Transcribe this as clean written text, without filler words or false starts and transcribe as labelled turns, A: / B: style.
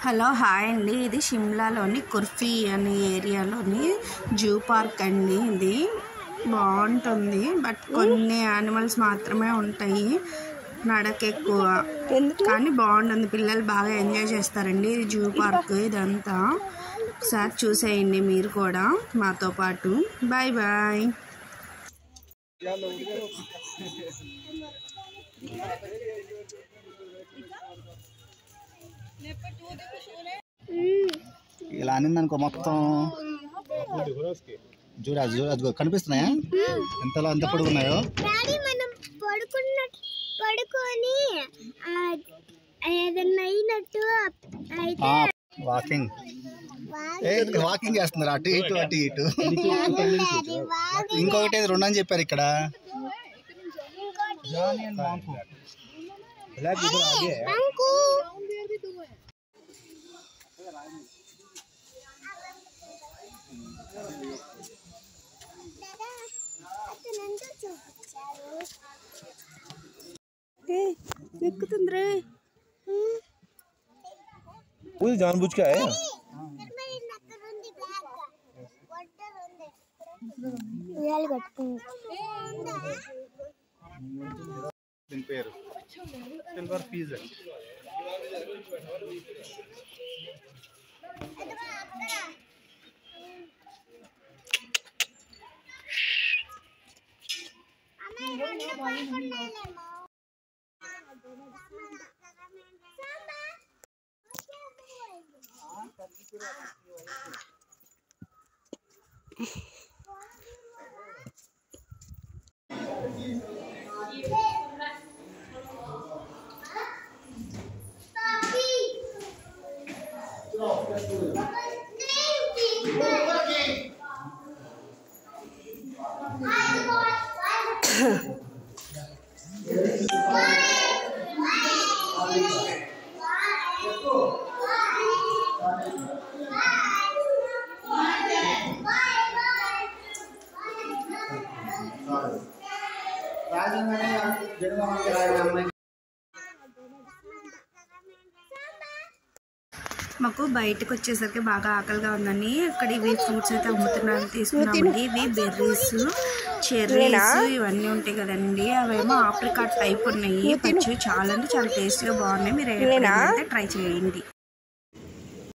A: Hello hi అండి, ఇది షిమ్లాలోని కుర్ఫీ అనే ఏరియాలోని జూ పార్క్ అండి. ఇది బాగుంటుంది, బట్ కొన్ని యానిమల్స్ మాత్రమే ఉంటాయి, నడక ఎక్కువ, కానీ బాగుంటుంది. పిల్లలు బాగా ఎంజాయ్ చేస్తారండి. ఇది జూ పార్క్. ఇదంతా ఒకసారి చూసేయండి మీరు కూడా మాతో పాటు. Bye bye.
B: ఇలా అనిందనుకో మొత్తం జూరాజ్ కనిపిస్తున్నాయా? ఎంతలో ఎంత పొడుగున్నాయో. వాకింగ్ వాకింగ్ చేస్తున్నారు, అటు ఇటు అటు ఇటు. ఇంకొకటి 2 అని చెప్పారు ఇక్కడ.
C: वो जानबूझ के आए
B: దీని పేరు సిల్వర్ ఫీజర్.
A: మాకు బయటకు వచ్చేసరికి బాగా ఆకలిగా ఉందని ఇక్కడ ఇవి ఫ్రూట్స్ అయితే అమ్ముతున్నారు, తీసుకున్నామండి. ఇవి బెర్రీస్, చెర్రీస్ ఇవన్నీ ఉంటాయి కదండి. అవేమో ఆప్రికాట్ టైప్ ఉన్నాయి. పచ్చి చాలా అంటే చాలా టేస్టీగా బాగున్నాయి. మీరు ట్రై చేయండి.